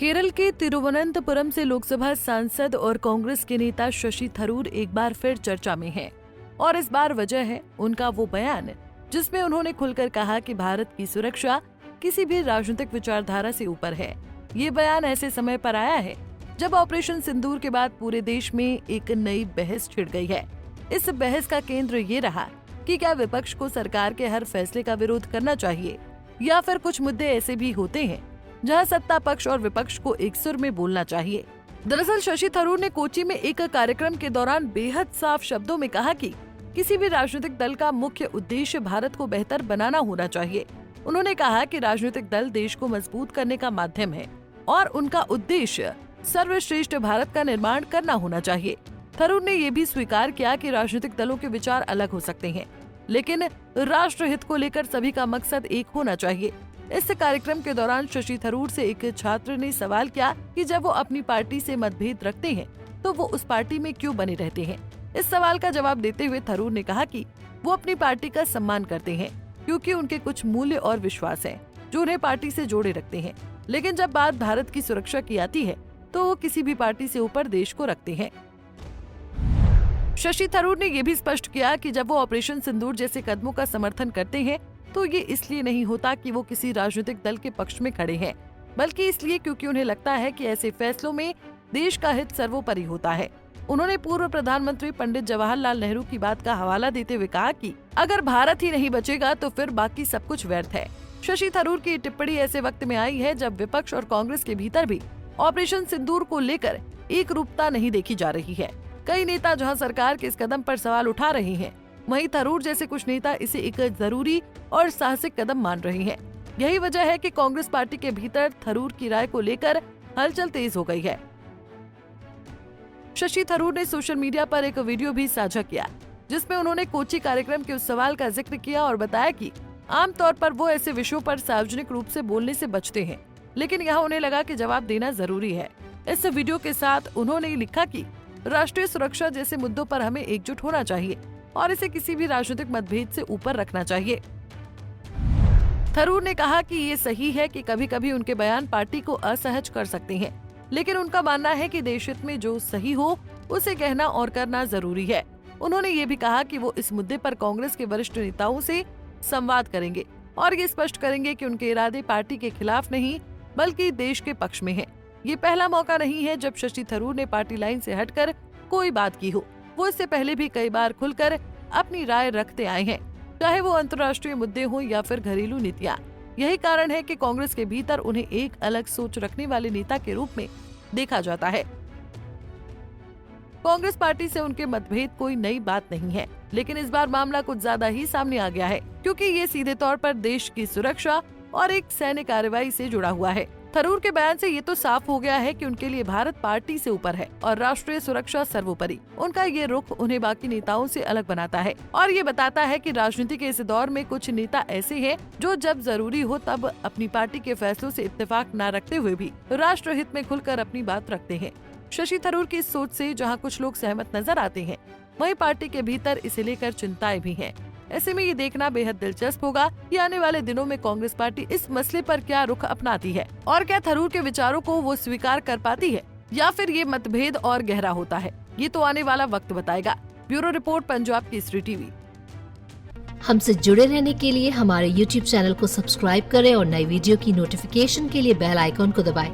केरल के तिरुवनंतपुरम से लोकसभा सांसद और कांग्रेस के नेता शशि थरूर एक बार फिर चर्चा में हैं और इस बार वजह है उनका वो बयान जिसमें उन्होंने खुलकर कहा कि भारत की सुरक्षा किसी भी राजनीतिक विचारधारा से ऊपर है। ये बयान ऐसे समय पर आया है जब ऑपरेशन सिंदूर के बाद पूरे देश में एक नई बहस छिड़ गई है। इस बहस का केंद्र ये रहा कि क्या विपक्ष को सरकार के हर फैसले का विरोध करना चाहिए या फिर कुछ मुद्दे ऐसे भी होते हैं जहां सत्ता पक्ष और विपक्ष को एक सुर में बोलना चाहिए। दरअसल शशि थरूर ने कोची में एक कार्यक्रम के दौरान बेहद साफ शब्दों में कहा कि किसी भी राजनीतिक दल का मुख्य उद्देश्य भारत को बेहतर बनाना होना चाहिए। उन्होंने कहा कि राजनीतिक दल देश को मजबूत करने का माध्यम है और उनका उद्देश्य सर्वश्रेष्ठ भारत का निर्माण करना होना चाहिए। थरूर ने ये भी स्वीकार किया कि राजनीतिक दलों के विचार अलग हो सकते हैं, लेकिन राष्ट्रहित को लेकर सभी का मकसद एक होना चाहिए। इस कार्यक्रम के दौरान शशि थरूर से एक छात्र ने सवाल किया कि जब वो अपनी पार्टी से मतभेद रखते हैं तो वो उस पार्टी में क्यों बने रहते हैं। इस सवाल का जवाब देते हुए थरूर ने कहा कि वो अपनी पार्टी का सम्मान करते हैं क्योंकि उनके कुछ मूल्य और विश्वास हैं जो उन्हें पार्टी से जोड़े रखते हैं, लेकिन जब बात भारत की सुरक्षा की आती है तो वो किसी भी पार्टी से ऊपर देश को रखते हैं। शशि थरूर ने ये भी स्पष्ट किया कि जब वो ऑपरेशन सिंदूर जैसे कदमों का समर्थन करते हैं तो ये इसलिए नहीं होता कि वो किसी राजनीतिक दल के पक्ष में खड़े हैं, बल्कि इसलिए क्योंकि उन्हें लगता है कि ऐसे फैसलों में देश का हित सर्वोपरि होता है। उन्होंने पूर्व प्रधानमंत्री पंडित जवाहरलाल नेहरू की बात का हवाला देते हुए कहा कि अगर भारत ही नहीं बचेगा तो फिर बाकी सब कुछ व्यर्थ है। शशि थरूर की टिप्पणी ऐसे वक्त में आई है जब विपक्ष और कांग्रेस के भीतर भी ऑपरेशन सिंदूर को लेकर एक रूपता नहीं देखी जा रही है। कई नेता जहां सरकार के इस कदम पर सवाल उठा रहे हैं, वहीं थरूर जैसे कुछ नेता इसे एक जरूरी और साहसिक कदम मान रहे हैं। यही वजह है कि कांग्रेस पार्टी के भीतर थरूर की राय को लेकर हलचल तेज हो गई है। शशि थरूर ने सोशल मीडिया पर एक वीडियो भी साझा किया जिसमें उन्होंने कोची कार्यक्रम के उस सवाल का जिक्र किया और बताया कि आमतौर पर वो ऐसे विषयों पर सार्वजनिक रूप से बोलने से बचते हैं, लेकिन यहाँ उन्हें लगा कि जवाब देना जरूरी है। इस वीडियो के साथ उन्होंने लिखा कि राष्ट्रीय सुरक्षा जैसे मुद्दों पर हमें एकजुट होना चाहिए और इसे किसी भी राजनीतिक मतभेद से ऊपर रखना चाहिए। थरूर ने कहा कि ये सही है कि कभी कभी उनके बयान पार्टी को असहज कर सकते हैं, लेकिन उनका मानना है कि देश हित में जो सही हो उसे कहना और करना जरूरी है। उन्होंने ये भी कहा कि वो इस मुद्दे पर कांग्रेस के वरिष्ठ नेताओं से संवाद करेंगे और ये स्पष्ट करेंगे कि उनके इरादे पार्टी के खिलाफ नहीं बल्कि देश के पक्ष में है। ये पहला मौका नहीं है जब शशि थरूर ने पार्टी लाइन से हटकर कोई बात की हो। वो इससे पहले भी कई बार खुलकर अपनी राय रखते आए हैं, चाहे वो अंतर्राष्ट्रीय मुद्दे हों या फिर घरेलू नीतियां। यही कारण है कि कांग्रेस के भीतर उन्हें एक अलग सोच रखने वाले नेता के रूप में देखा जाता है। कांग्रेस पार्टी से उनके मतभेद कोई नई बात नहीं है, लेकिन इस बार मामला कुछ ज्यादा ही सामने आ गया है क्योंकि ये सीधे तौर पर देश की सुरक्षा और एक सैन्य कार्रवाई से जुड़ा हुआ है। थरूर के बयान से ये तो साफ हो गया है कि उनके लिए भारत पार्टी से ऊपर है और राष्ट्रीय सुरक्षा सर्वोपरि। उनका ये रुख उन्हें बाकी नेताओं से अलग बनाता है और ये बताता है कि राजनीति के इस दौर में कुछ नेता ऐसे हैं जो जब जरूरी हो तब अपनी पार्टी के फैसलों से इत्तेफाक न रखते हुए भी राष्ट्रहित में खुलकर अपनी बात रखते हैं। शशि थरूर की इस सोच से जहाँ कुछ लोग सहमत नजर आते हैं, वहीं पार्टी के भीतर इसे लेकर चिंताएं भी हैं। ऐसे में ये देखना बेहद दिलचस्प होगा कि आने वाले दिनों में कांग्रेस पार्टी इस मसले पर क्या रुख अपनाती है और क्या थरूर के विचारों को वो स्वीकार कर पाती है या फिर ये मतभेद और गहरा होता है। ये तो आने वाला वक्त बताएगा। Bureau report, Punjab Kesari TV. हमसे जुड़े रहने के लिए हमारे YouTube चैनल को सब्सक्राइब करें और नई वीडियो की नोटिफिकेशन के लिए बेल आइकॉन को दबाएं।